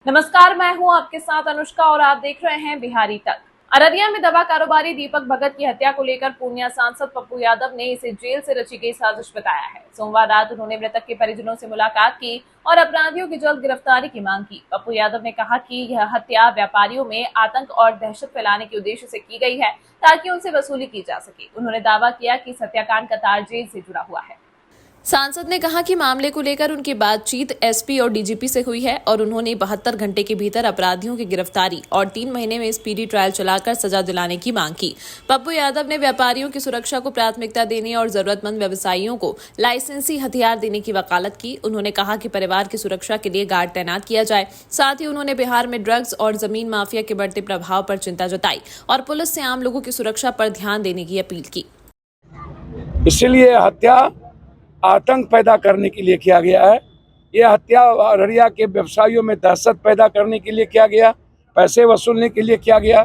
नमस्कार, मैं हूं आपके साथ अनुष्का और आप देख रहे हैं बिहारी तक। अररिया में दवा कारोबारी दीपक भगत की हत्या को लेकर पूर्णिया सांसद पप्पू यादव ने इसे जेल से रची गई साजिश बताया है। सोमवार रात उन्होंने मृतक के परिजनों से मुलाकात की और अपराधियों की जल्द गिरफ्तारी की मांग की। पप्पू यादव ने कहा कि यह हत्या व्यापारियों में आतंक और दहशत फैलाने के उद्देश्य से की गई है ताकि उनसे वसूली की जा सके। उन्होंने दावा किया कि इस हत्याकांड का तार जेल से जुड़ा हुआ है। सांसद ने कहा कि मामले को लेकर उनकी बातचीत एसपी और डीजीपी से हुई है और उन्होंने 72 घंटे के भीतर अपराधियों की गिरफ्तारी और 3 महीने में स्पीडी ट्रायल चलाकर सजा दिलाने की मांग की। पप्पू यादव ने व्यापारियों की सुरक्षा को प्राथमिकता देने और जरूरतमंद व्यवसायियों को लाइसेंसी हथियार देने की वकालत की। उन्होंने कहा कि परिवार की सुरक्षा के लिए गार्ड तैनात किया जाए। साथ ही उन्होंने बिहार में ड्रग्स और जमीन माफिया के बढ़ते प्रभाव पर चिंता जताई और पुलिस से आम लोगों की सुरक्षा पर ध्यान देने की अपील की। इसलिए हत्या आतंक पैदा करने के लिए किया गया है। यह हत्या अररिया के व्यवसायियों में दहशत पैदा करने के लिए किया गया, पैसे वसूलने के लिए किया गया।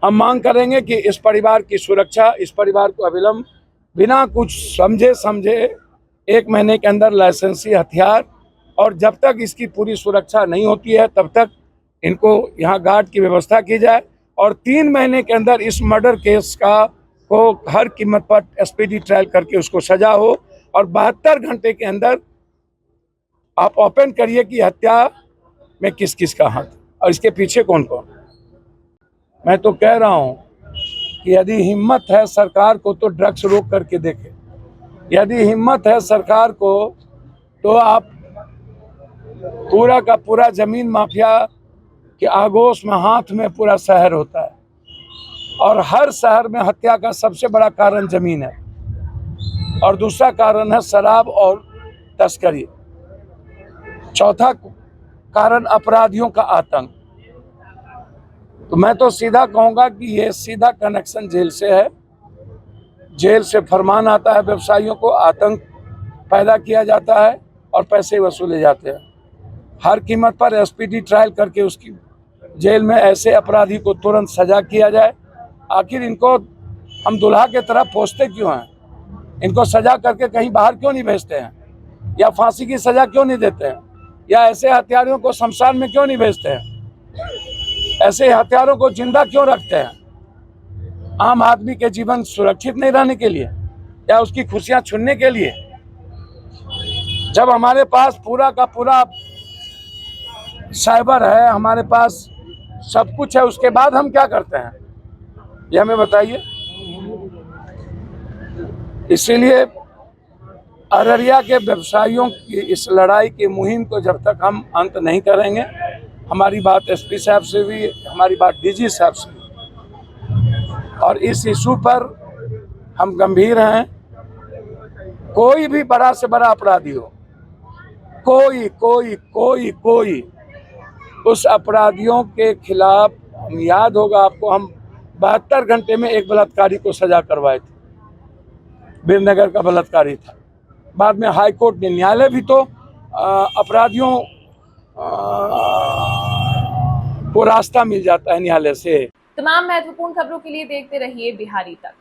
हम मांग करेंगे कि इस परिवार की सुरक्षा, इस परिवार को अविलंब बिना कुछ समझे 1 महीने के अंदर लाइसेंसी हथियार, और जब तक इसकी पूरी सुरक्षा नहीं होती है तब तक इनको यहाँ गार्ड की व्यवस्था की जाए और 3 महीने के अंदर इस मर्डर केस को हर कीमत पर स्पीडी ट्रायल करके उसको सजा हो और 72 घंटे के अंदर आप ओपन करिए कि हत्या में किस किस का हाथ और इसके पीछे कौन कौन। मैं तो कह रहा हूं कि यदि हिम्मत है सरकार को तो ड्रग्स रोक करके देखे, यदि हिम्मत है सरकार को तो आप पूरा का पूरा जमीन माफिया के आगोश में हाथ में पूरा शहर होता है और हर शहर में हत्या का सबसे बड़ा कारण जमीन है और दूसरा कारण है शराब और तस्करी। चौथा कारण अपराधियों का आतंक। तो मैं तो सीधा कहूंगा कि ये सीधा कनेक्शन जेल से है। जेल से फरमान आता है, व्यवसायियों को आतंक पैदा किया जाता है और पैसे वसूले जाते हैं। हर कीमत पर एसपीडी ट्रायल करके उसकी जेल में ऐसे अपराधी को तुरंत सजा किया जाए। आखिर इनको हम दुल्हा के तरह पोसते क्यों हैं? इनको सजा करके कहीं बाहर क्यों नहीं भेजते हैं या फांसी की सजा क्यों नहीं देते हैं या ऐसे हत्यारों को शमशान में क्यों नहीं भेजते हैं? ऐसे हत्यारों को जिंदा क्यों रखते हैं? आम आदमी के जीवन सुरक्षित नहीं रहने के लिए या उसकी खुशियां छीनने के लिए? जब हमारे पास पूरा का पूरा साइबर है, हमारे पास सब कुछ है, उसके बाद हम क्या करते हैं ये हमें बताइए। इसीलिए अररिया के व्यवसायियों की इस लड़ाई की मुहिम को जब तक हम अंत नहीं करेंगे, हमारी बात एसपी साहब से भी, हमारी बात डीजी साहब से भी, और इस इशू पर हम गंभीर हैं। कोई भी बड़ा से बड़ा अपराधी हो, कोई उस अपराधियों के खिलाफ, हम याद होगा आपको, हम 72 घंटे में एक बलात्कारी को सजा करवाए थे। वीरनगर का बलात्कारी था। बाद में हाई कोर्ट ने, न्यायालय भी तो अपराधियों को रास्ता मिल जाता है न्यायालय से। तमाम महत्वपूर्ण खबरों के लिए देखते रहिए बिहारी तक।